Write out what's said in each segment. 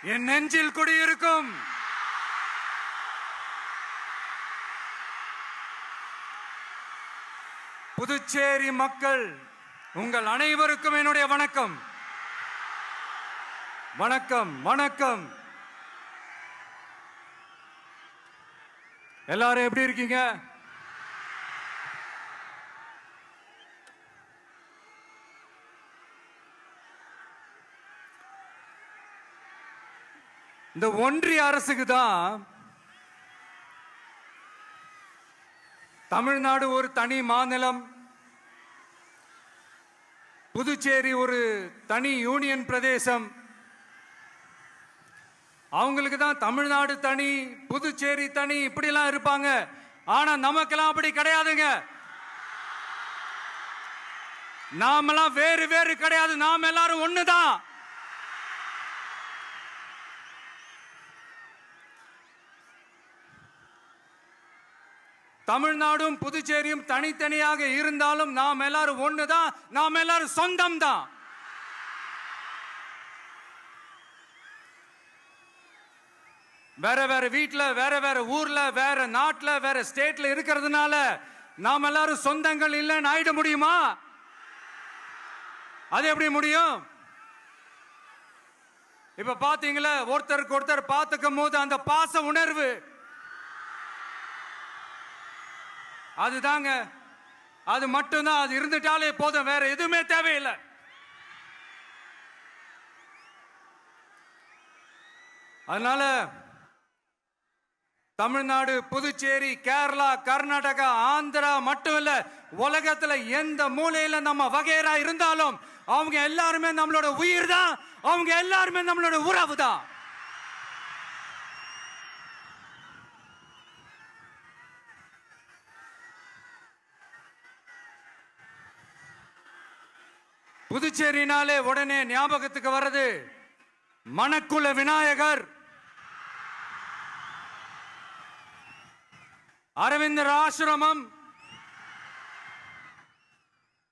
என் நெஞ்சில் குடியிருக்கும் புதுச்சேரி மக்கள் உங்கள் அனைவருக்கும் என்னுடைய வணக்கம். வணக்கம் வணக்கம். எல்லாரும் எப்படி இருக்கீங்க? இந்த ஒன்றிய அரசுக்கு தான் தமிழ்நாடு ஒரு தனி மாநிலம், புதுச்சேரி ஒரு தனி யூனியன் பிரதேசம். அவங்களுக்கு தான் தமிழ்நாடு தனி, புதுச்சேரி தனி, இப்படிலாம் இருப்பாங்க. ஆனா நமக்கெல்லாம் அப்படி கிடையாதுங்க. நாமெல்லாம் வேறு வேறு கிடையாது. நாம் எல்லாரும் ஒண்ணுதான். தமிழ்நாடும் புதுச்சேரியும் தனித்தனியாக இருந்தாலும் நாம் எல்லாரும் ஒண்ணுதான். நாம் எல்லாரும் சொந்தம் தான். வேற வேற வீட்டுல, வேற வேற ஊர்ல, வேற நாட்டுல, வேற ஸ்டேட்ல இருக்கிறதுனால நாம் எல்லாரும் சொந்தங்கள் இல்லைன்னு ஆயிட முடியுமா? அது எப்படி முடியும்? இப்ப பாத்தீங்களா, ஒருத்தருக்கு ஒருத்தர் பார்த்துக்கும் போது அந்த பாச உணர்வு, அதுதாங்க, அது மட்டும்தான். அது இருந்துட்டாலே போதும், வேற எதுவுமே தேவையில்லை. அதனால தமிழ்நாடு, புதுச்சேரி, கேரளா, கர்நாடகா, ஆந்திரா மட்டும் இல்ல, உலகத்துல எந்த மூலையில நம்ம வகைரா இருந்தாலும் அவங்க எல்லாருமே நம்மளோட உயிர் தான். அவங்க எல்லாருமே நம்மளோட உறவு தான். புதுச்சேரினாலே உடனே ஞாபகத்துக்கு வர்றது மணக்குள விநாயகர், அரவிந்தர் ஆசிரமம்,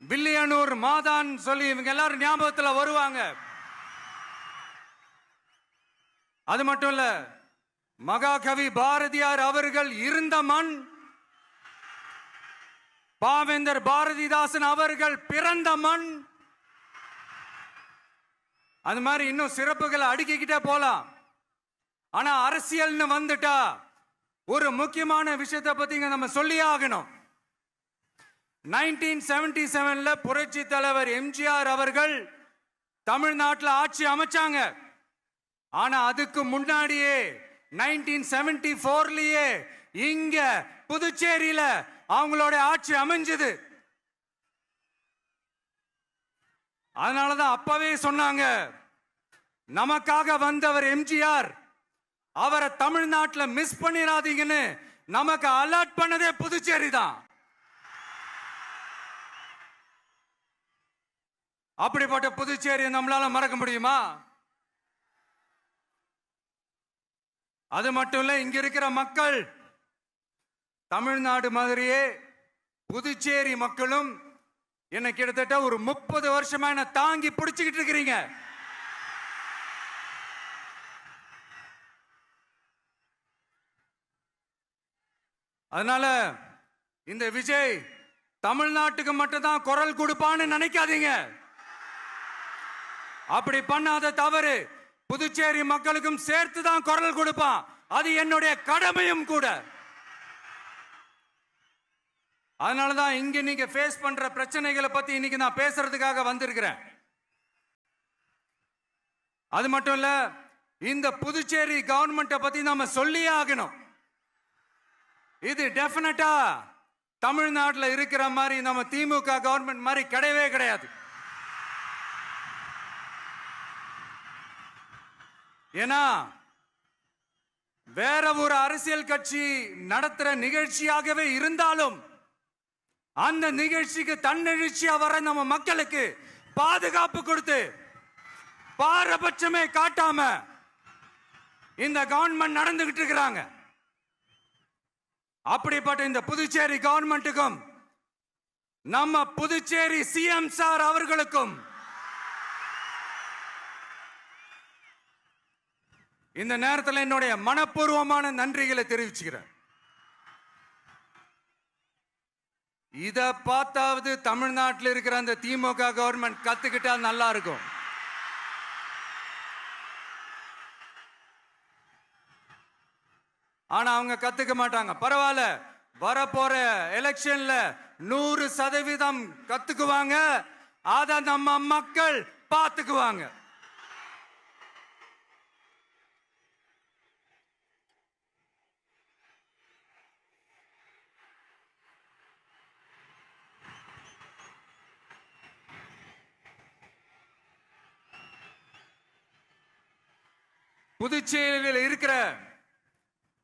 வில்லியனூர் மாதான் சொல்லி இவங்க எல்லாரும் ஞாபகத்தில் வருவாங்க. அது மட்டும் இல்ல, மகாகவி பாரதியார் அவர்கள் இருந்த மண், பாவேந்தர் பாரதிதாசன் அவர்கள் பிறந்த மண். அது மாதிரி இன்னும் சிறப்புகளை அடுக்கிக்கிட்டே போலாம். ஆனா அரசியல்னு வந்துட்டா ஒரு முக்கியமான விஷயத்தை பத்தி நம்ம சொல்லி ஆகணும். 1977ல புரட்சி தலைவர் எம்ஜிஆர் அவர்கள் தமிழ்நாட்டில் ஆட்சி அமைச்சாங்க. ஆனா அதுக்கு முன்னாடியே 1974லயே இங்க புதுச்சேரியில அவங்களோட ஆட்சி அமைஞ்சது. அதனாலதான் அப்பவே சொன்னாங்க, நமக்காக வந்தவர் எம்ஜிஆர், அவரை தமிழ்நாட்டில் மிஸ் பண்ணிடாதீங்கன்னு நமக்கு அலர்ட் பண்ணதே புதுச்சேரி தான். அப்படிப்பட்ட புதுச்சேரியை நம்மளால மறக்க முடியுமா? அது மட்டும் இல்ல, இங்க இருக்கிற மக்கள் தமிழ்நாடு மாதிரியே புதுச்சேரி மக்களும் என்ன கிட்டத்தட்ட ஒரு 30 வருஷமா என்ன தாங்கி பிடிச்சுக்கிட்டு இருக்கிறீங்க. அதனால இந்த விஜய் தமிழ்நாட்டுக்கு மட்டும்தான் குரல் கொடுப்பான்னு நினைக்காதீங்க. அப்படி பண்ணாத தவறு. புதுச்சேரி மக்களுக்கும் சேர்த்து தான் குரல் கொடுப்பான். அது என்னுடைய கடமையும் கூட. அதனாலதான் இங்க நீங்க ஃபேஸ் பண்ற பிரச்சனைகளை பத்தி இன்னைக்கு நான் பேசுறதுக்காக வந்திருக்கிறேன். அது மட்டும் இல்ல, இந்த புதுச்சேரி கவர்மெண்ட்டை பத்தி நாம சொல்லியே ஆகணும். இது டெஃபினட்டா தமிழ்நாட்டில் இருக்கிற மாதிரி நம்ம திமுக கவர்மெண்ட் மாதிரி கிடையவே கிடையாது. ஏன்னா வேற ஒரு அரசியல் கட்சி நடத்துற நிகழ்ச்சியாகவே இருந்தாலும் அந்த நிகழ்ச்சிக்கு தன்னெழுச்சியா வர நம்ம மக்களுக்கு பாதுகாப்பு கொடுத்து பாரபட்சமே காட்டாம இந்த கவர்மெண்ட் நடந்துகிட்டு இருக்கிறாங்க. அப்படிப்பட்ட இந்த புதுச்சேரி கவர்மெண்ட்டுக்கும் நம்ம புதுச்சேரி சிஎம் சார் அவர்களுக்கும் இந்த நேரத்தில் என்னுடைய மனப்பூர்வமான நன்றிகளை தெரிவிச்சுக்கிறேன். இத பார்த்தாவது தமிழ்நாட்டில் இருக்கிற அந்த திமுக கவர்மெண்ட் கத்துக்கிட்டா நல்லா இருக்கும். ஆனா அவங்க கத்துக்க மாட்டாங்க. பரவாயில்ல, வரப்போற எலெக்ஷன்ல 100% கத்துக்குவாங்க. அத நம்ம மக்கள் பார்த்துக்குவாங்க. புதுச்சேரியில் இருக்கிற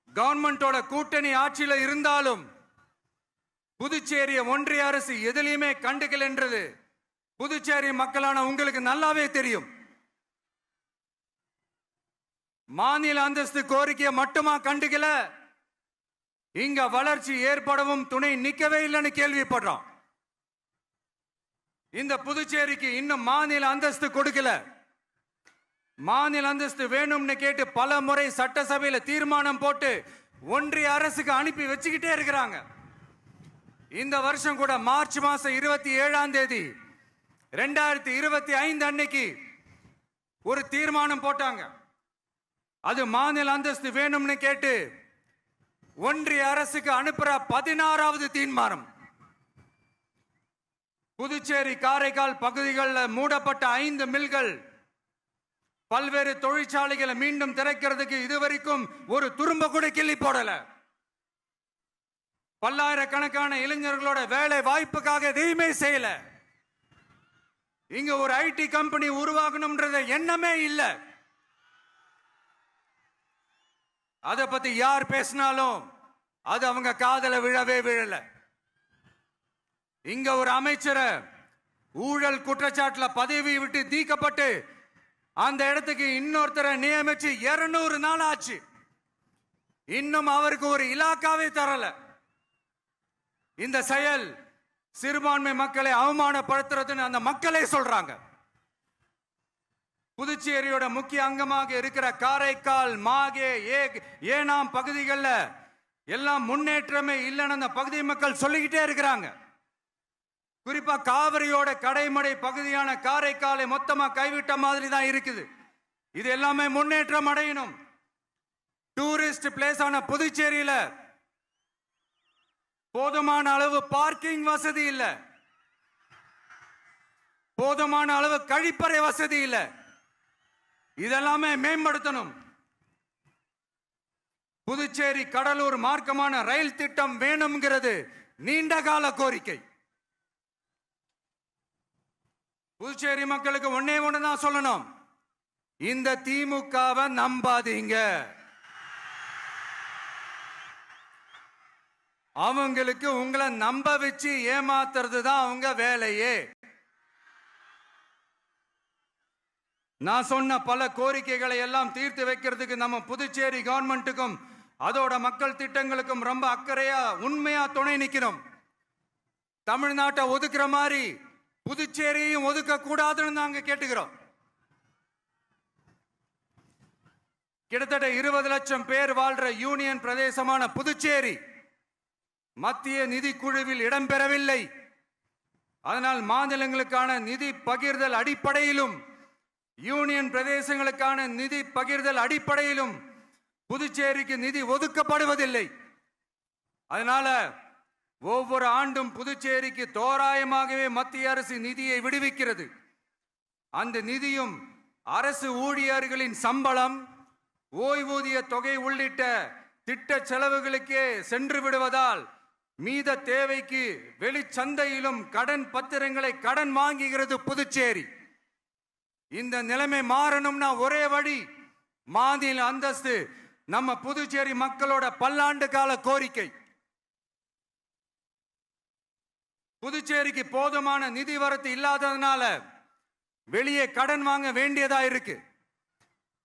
கவர்மெண்டோட கூட்டணி ஆட்சியில இருந்தாலும் புதுச்சேரிய ஒன்றிய அரசு எதிலையுமே கண்டுக்கல என்றது புதுச்சேரி மக்களான உங்களுக்கு நல்லாவே தெரியும். மாநில அந்தஸ்து கோரிக்கையை மட்டுமா கண்டுக்கல, இங்க வளர்ச்சி ஏற்படவும் துணை நிக்கவே இல்லைன்னு கேள்விப்படுறோம். இந்த புதுச்சேரிக்கு இன்னும் மாநில அந்தஸ்து கொடுக்கல. மாநில அந்தஸ்து வேணும்னு கேட்டு பல முறை சட்டசபையில தீர்மானம் போட்டு ஒன்றிய அரசுக்கு அனுப்பி வச்சுக்கிட்டே இருக்கிறாங்க. இந்த வருஷம் கூட மார்ச் மாசம் 27ஆம் தேதி 2025 அன்னைக்கு ஒரு தீர்மானம் போட்டாங்க. அது மாநில அந்தஸ்து வேணும்னு கேட்டு ஒன்றிய அரசுக்கு அனுப்புற 16வது தீர்மானம். புதுச்சேரி காரைக்கால் பகுதிகளில் மூடப்பட்ட 5 மில்கள், பல்வேறு தொழிற்சாலைகளை மீண்டும் திறக்கிறதுக்கு இதுவரைக்கும் ஒரு துரும்ப கூட கிள்ளி போடல. பல்லாயிரக்கணக்கான இளைஞர்களோட வேலை வாய்ப்புக்காக எதையுமே செய்யல. இங்க ஒரு ஐடி கம்பெனி உருவாகணும்ன்றது எண்ணமே இல்லை. அதை பத்தி யார் பேசினாலும் அது அவங்க காதல விழவே விழல. இங்க ஒரு அமைச்சரை ஊழல் குற்றச்சாட்டுல பதவி விட்டு நீக்கப்பட்டு அந்த இடத்துக்கு இன்னொருத்தரை நியமிச்சு 200 நாள் ஆச்சு. இன்னும் அவருக்கு ஒரு இலாக்காவே தரல. இந்த செயல் சிறுபான்மை மக்களை அவமானப்படுத்துறதுன்னு அந்த மக்களே சொல்றாங்க. புதுச்சேரியோட முக்கிய அங்கமாக இருக்கிற காரைக்கால், மாகே, ஏனாம் பகுதிகளில் எல்லாம் முன்னேற்றமே இல்லைன்னு அந்த பகுதி மக்கள் சொல்லிக்கிட்டே இருக்கிறாங்க. குறிப்பா காவிரியோட கடைமடை பகுதியான காரைக்காலை மொத்தமா கைவிட்ட மாதிரி தான் இருக்குது. இது எல்லாமே முன்னேற்றம் அடையணும். டூரிஸ்ட் பிளேஸ் ஆன புதுச்சேரியில போதுமான அளவு பார்க்கிங் வசதி இல்ல, போதுமான அளவு கழிப்பறை வசதி இல்ல. இதெல்லாமே மேம்படுத்தணும். புதுச்சேரி கடலூர் மார்க்கமான ரயில் திட்டம் வேணும்ங்கிறது நீண்ட கால கோரிக்கை. புதுச்சேரி மக்களுக்கு ஒன்னே ஒண்ணுதான் சொல்லணும், இந்த திமுகவை நம்பாதீங்க. அவங்களுக்கு உங்களை நம்ப வச்சு ஏமாத்துறது தான் அவங்க வேலையே. நான் சொன்ன பல கோரிக்கைகளை எல்லாம் தீர்த்து வைக்கிறதுக்கு நம்ம புதுச்சேரி கவர்மெண்ட்டுக்கும் அதோட மக்கள் திட்டங்களுக்கும் ரொம்ப அக்கறையா உண்மையா துணை நிக்கணும். தமிழ்நாட்டை ஒதுக்குற மாதிரி புதுச்சேரியும் ஒதுக்க கூடாதுன்னு நாங்க கேட்டுக்கிறோம். கிட்டத்தட்ட 20 லட்சம் பேர் வாழ்ற யூனியன் பிரதேசமான புதுச்சேரி மத்திய நிதி குழுவில் இடம்பெறவில்லை. அதனால் மாநிலங்களுக்கான நிதி பகிர்தல் அடிப்படையிலும் யூனியன் பிரதேசங்களுக்கான நிதி பகிர்தல் அடிப்படையிலும் புதுச்சேரிக்கு நிதி ஒதுக்கப்படுவதில்லை. அதனால ஒவ்வொரு ஆண்டும் புதுச்சேரிக்கு தோராயமாகவே மத்திய அரசு நிதியை விடுவிக்கிறது. அந்த நிதியும் அரசு ஊழியர்களின் சம்பளம், ஓய்வூதிய தொகை உள்ளிட்ட திட்ட செலவுகளுக்கே சென்று விடுவதால் மீத தேவைக்கு வெளிச்சந்தையிலும் கடன் பத்திரங்களை கடன் வாங்குகிறது புதுச்சேரி. இந்த நிலைமை மாறணும்னா ஒரே வழி, மாநில அந்தஸ்து நம்ம புதுச்சேரி மக்களோட பல்லாண்டு கால கோரிக்கை. புதுச்சேரிக்கு போதுமான நிதி வரத்து இல்லாததுனால வெளியே கடன் வாங்க வேண்டியதா இருக்கு.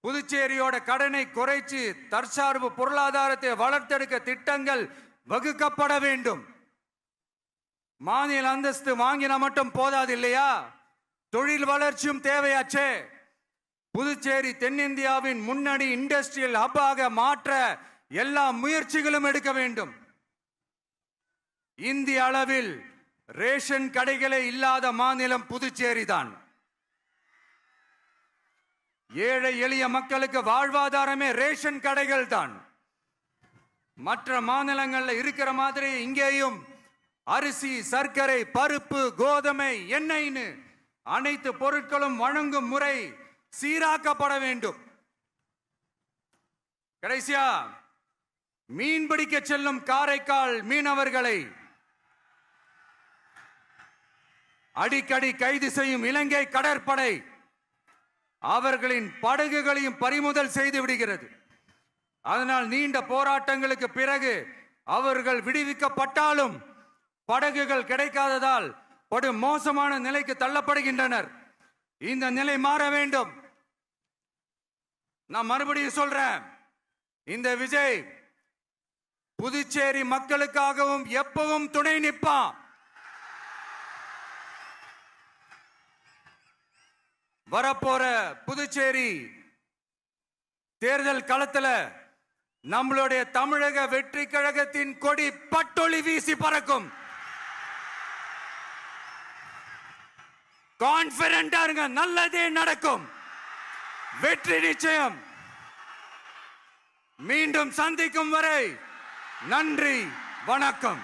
புதுச்சேரியோட கடனை குறைச்சு தற்சார்பு பொருளாதாரத்தை வளர்த்தெடுக்க திட்டங்கள் வகுக்கப்பட வேண்டும். மாநில அந்தஸ்து வாங்கினா மட்டும் போதாது இல்லையா, தொழில் வளர்ச்சியும் தேவையாச்சே. புதுச்சேரி தென்னிந்தியாவின் முன்னணி இண்டஸ்ட்ரியல் ஹப்பாக மாற்ற எல்லா முயற்சிகளும் எடுக்க வேண்டும். இந்திய அளவில் ரேஷன் கடைகளே இல்லாத மாநிலம் புதுச்சேரி தான். ஏழை எளிய மக்களுக்கு வாழ்வாதாரமே ரேஷன் கடைகள் தான். மற்ற மாநிலங்கள்ல இருக்கிற மாதிரி இங்கேயும் அரிசி, சர்க்கரை, பருப்பு, கோதுமை, எண்ணெய்னு அனைத்து பொருட்களும் வழங்கும் முறை சீராக்கப்பட வேண்டும். கடைசியா மீன் பிடிக்க செல்லும் காரைக்கால் மீனவர்களை அடிக்கடி கைது செய்யும் இலங்கை கடற்படை அவர்களின் படகுகளையும் பறிமுதல் செய்து விடுகிறது. அதனால் நீண்ட போராட்டங்களுக்கு பிறகு அவர்கள் விடுவிக்கப்பட்டாலும் படகுகள் கிடைக்காததால் படு மோசமான நிலைக்கு தள்ளப்படுகின்றனர். இந்த நிலை மாற வேண்டும். நான் மறுபடியும் சொல்றேன், இந்த விஜய் புதுச்சேரி மக்களுக்காகவும் எப்பவும் துணை நிற்பான். வரப்போற புதுச்சேரி தேர்தல் களத்துல நம்மளுடைய தமிழக வெற்றி கழகத்தின் கொடி பட்டொளி வீசி பறக்கும். கான்பிடென்டா இருங்க, நல்லதே நடக்கும். வெற்றி நிச்சயம். மீண்டும் சந்திக்கும் வரை நன்றி, வணக்கம்.